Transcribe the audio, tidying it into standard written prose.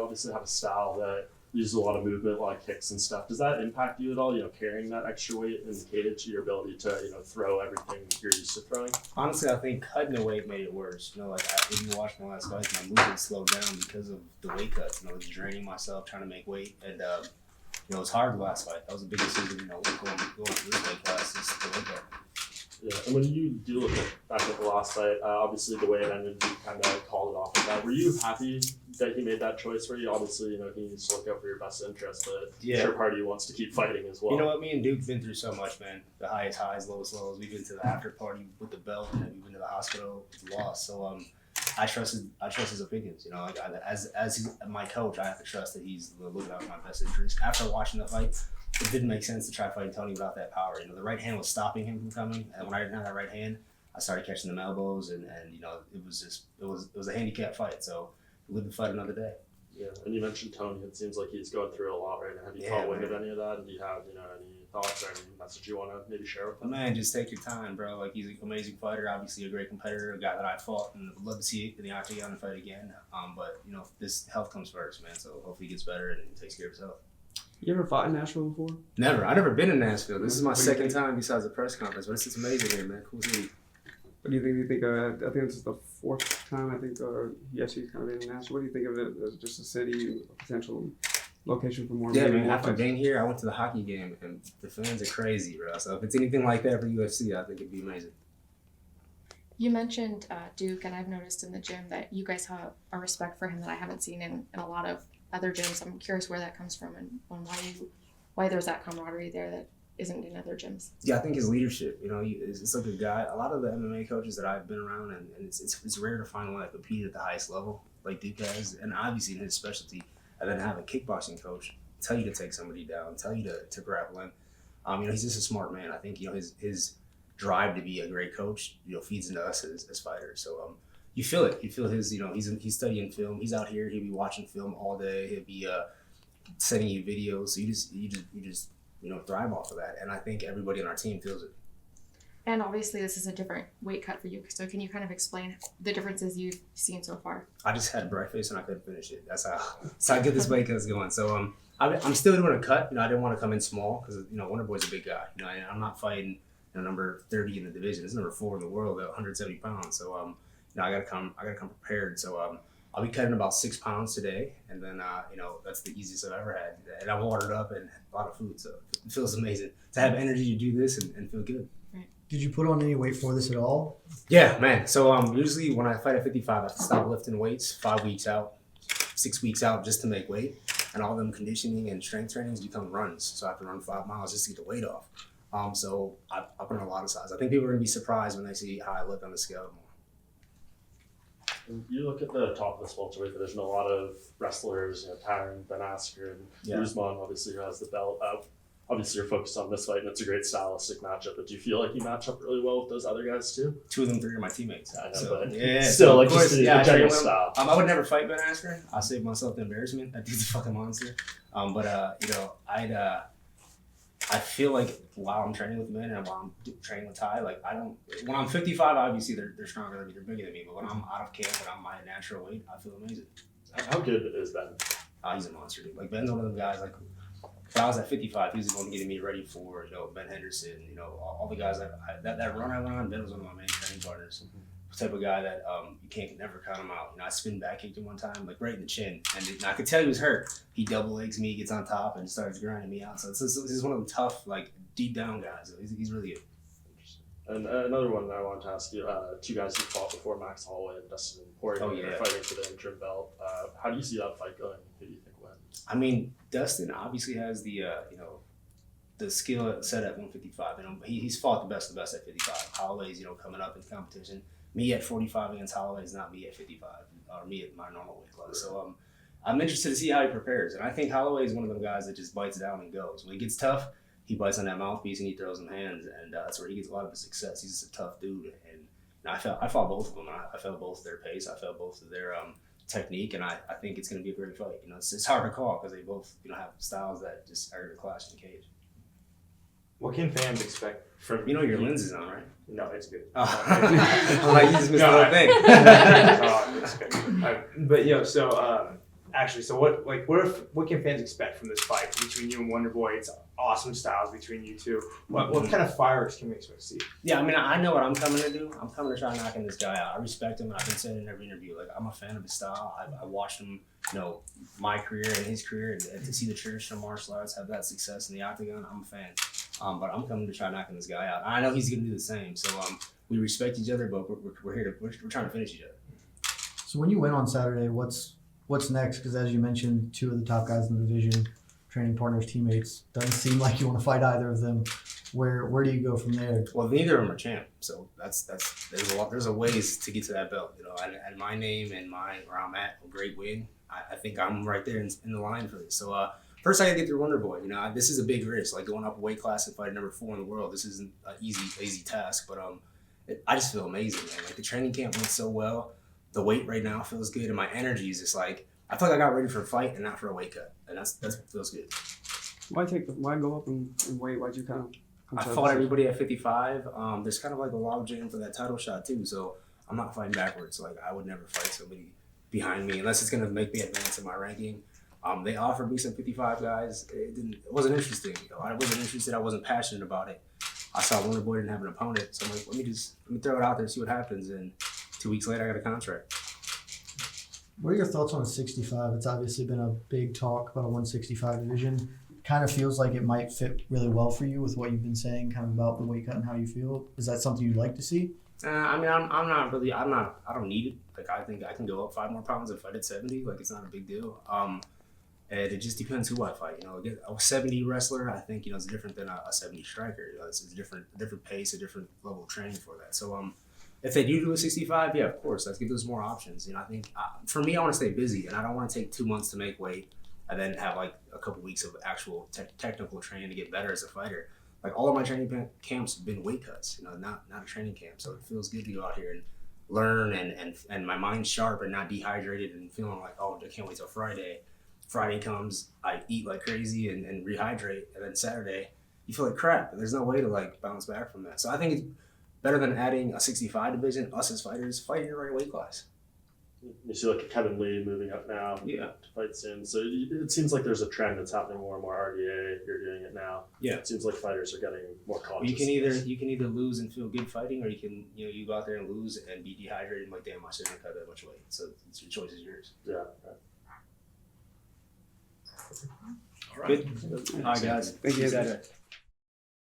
you obviously have a style that uses a lot of movement, a lot of kicks and stuff. Does that impact you at all, carrying that extra weight in the cage, your ability to, throw everything you're used to throwing? Honestly, I think cutting the weight made it worse. If you watch my last fight, my movement slowed down because of the weight cuts. I was draining myself, trying to make weight. And, it was hard the last fight. That was the biggest thing, going through this weight class, is the weight cut. Yeah, and when you do look back at the last fight, obviously the way it ended, you kind of called it off with that. Were you happy that he made that choice for you? Obviously, he needs to look out for your best interest, but I'm sure part of you wants to keep fighting as well. You know what? Me and Duke's been through so much, man. The highest highs, lowest lows. We've been to the after party with the belt, and then we've been to the hospital with the loss. So I trust his opinions. As he's my coach, I have to trust that he's looking out for my best interest. After watching the fight, it didn't make sense to try fighting Tony without that power. The right hand was stopping him from coming, and when I didn't have that right hand, I started catching them elbows, and it was a handicap fight. So we live to fight another day. Yeah, and you mentioned Tony. It seems like he's going through a lot right now. Have you caught wind of any of that? And do you have any thoughts or any message you want to maybe share with him? Man, just take your time, bro. He's an amazing fighter, obviously a great competitor, a guy that I fought, and would love to see it in the octagon and fight again. But this health comes first, man. So hopefully he gets better and takes care of his health. You ever fought in Nashville before? Never. I've never been in Nashville. This is my second time besides the press conference, but it's just amazing here, man. Cool city. What do you think? I think this is the fourth time he's kind of been in Nashville. What do you think of it as just a city, a potential location for more? Yeah, man. After being here, I went to the hockey game, and the fans are crazy, bro. So if it's anything like that for UFC, I think it'd be amazing. You mentioned Duke, and I've noticed in the gym that you guys have a respect for him that I haven't seen in a lot of other gyms. I'm curious where that comes from and why there's that camaraderie there that isn't in other gyms. Yeah, I think his leadership. It's like a guy. A lot of the MMA coaches that I've been around, and it's rare to find one that compete at the highest level like Duke has, and obviously in his specialty. And then have a kickboxing coach tell you to take somebody down, tell you to grapple in. He's just a smart man. I think his drive to be a great coach, feeds into us as fighters. So you feel it. You feel his. He's studying film. He's out here. He'll be watching film all day. He'll be sending you videos. So you just thrive off of that. And I think everybody on our team feels it. And obviously this is a different weight cut for you. So can you kind of explain the differences you've seen so far? I just had breakfast and I couldn't finish it. That's how good this weight cut's going. So I'm still doing a cut. I didn't want to come in small because Wonderboy's a big guy. I'm not fighting number 30 in the division. It's number 4 in the world at 170 pounds. So I gotta come prepared. So I'll be cutting about 6 pounds today, and then that's the easiest I've ever had. And I'm watered up and a lot of food, so it feels amazing to have energy to do this and feel good. Did you put on any weight for this at all? Yeah, man. So usually when I fight at 55, I have to stop lifting weights 5 weeks out, 6 weeks out just to make weight. And all them conditioning and strength trainings become runs. So I have to run 5 miles just to get the weight off. So I put on a lot of size. I think people are going to be surprised when they see how I look on the scale more. You look at the top of this welterweight division, a lot of wrestlers, Tyron, Ben Askren, Usman, obviously, who has the belt. Obviously, you're focused on this fight, and it's a great stylistic matchup. But do you feel like you match up really well with those other guys too? 2 of them, 3 are my teammates. I know, so, but still, like just the general style. I would never fight Ben Askren. I save myself the embarrassment. That dude's a fucking monster. I feel like while I'm training with men and while I'm training with Ty, when I'm 55, obviously they're stronger than me, they're bigger than me. But when I'm out of camp and I'm my natural weight, I feel amazing. How good is Ben? He's a monster, dude. Ben's one of them guys. If I was at 55, he was the one getting me ready for Ben Henderson. All the guys that run I went on. Ben was one of my main training partners. The type of guy that you can't never count him out. I spin back kicked him one time, right in the chin, and I could tell he was hurt. He double legs me, gets on top, and starts grinding me out. So this is one of them tough, deep down guys. He's really good. And another one that I wanted to ask you, 2 guys you fought before, Max Holloway and Dustin Poirier, fighting for the interim belt. How do you see that fight going? Who do you think wins? Dustin obviously has the skill set at 155. He's fought the best of the best at 55. Holloway's coming up in competition. Me at 45 against Holloway is not me at 55, or me at my normal weight class. So I'm interested to see how he prepares. And I think Holloway is one of them guys that just bites down and goes. When he gets tough, he bites on that mouthpiece and he throws them hands, and that's where he gets a lot of his success. He's just a tough dude. And I fought both of them. I felt both of their pace. I felt both of their technique, and I think it's going to be a great fight. It's hard to call because they both have styles that just are going to clash in the cage. What can fans expect from your lens is on, right? No, it's good. I'm you just missed the whole thing. It's good. But actually, so what can fans expect from this fight between you and Wonderboy? It's awesome styles between you two. What kind of fireworks can we expect to see? Yeah, I mean, I know what I'm coming to do. I'm coming to try knocking this guy out. I respect him, and I've been saying in every interview, like, I'm a fan of his style. I watched him, my career and his career, and to see the traditional martial arts have that success in the octagon, I'm a fan. But I'm coming to try knocking this guy out. I know he's going to do the same. So we respect each other, but we're trying to finish each other. So when you win on Saturday, what's next? Because as you mentioned, two of the top guys in the division, training partners, teammates. Doesn't seem like you want to fight either of them. Where do you go from there? Well, neither of them are champ, so there's a ways to get to that belt. And my name and where I'm at, a great win. I think I'm right there in the line for this. So first I gotta get through Wonderboy. This is a big risk, like going up a weight class and fighting number 4 in the world. This isn't an easy task, but I just feel amazing, man. Like the training camp went so well. The weight right now feels good, and my energy is just like, I feel like I got ready for a fight and not for a weight cut, and that feels good. Why go up in weight? Why'd you kind of? I fought everybody at 55. There's kind of like a log jam for that title shot too, so I'm not fighting backwards. Like I would never fight somebody behind me unless it's gonna make me advance in my ranking. They offered me some 55 guys. It wasn't interesting. I wasn't interested. I wasn't passionate about it. I saw Wonderboy didn't have an opponent, so I'm like, let me throw it out there and see what happens. And 2 weeks later, I got a contract. What are your thoughts on a 65? It's obviously been a big talk about a 165 division. Kind of feels like it might fit really well for you with what you've been saying, kind of about the weight cut and how you feel. Is that something you'd like to see? I mean, I don't need it. Like, I think I can go up 5 more pounds and fight at 70. Like, it's not a big deal. And it just depends who I fight. A 70 wrestler, I think, is different than a 70 striker. It's a different pace, a different level of training for that. So, if they do a 65, yeah, of course, let's give those more options. I think for me, I want to stay busy, and I don't want to take 2 months to make weight and then have like a couple weeks of actual technical training to get better as a fighter. Like all of my training camps have been weight cuts, not a training camp. So it feels good to go out here and learn and my mind's sharp and not dehydrated and feeling like, oh, I can't wait till Friday. Friday comes, I eat like crazy and rehydrate, and then Saturday you feel like crap. There's no way to like bounce back from that. So I think it's better than adding a 65 division. Us as fighters fight in the right weight class. You see like Kevin Lee moving up now to fight soon. So it seems like there's a trend that's happening more and more. RDA, you're doing it now. Yeah. It seems like fighters are getting more conscious. You can either lose and feel good fighting, or you can you go out there and lose and be dehydrated and like, damn, I shouldn't have cut that much weight. So your choice is yours. Yeah. Right. Good. All right, guys. Thank you. See you Saturday.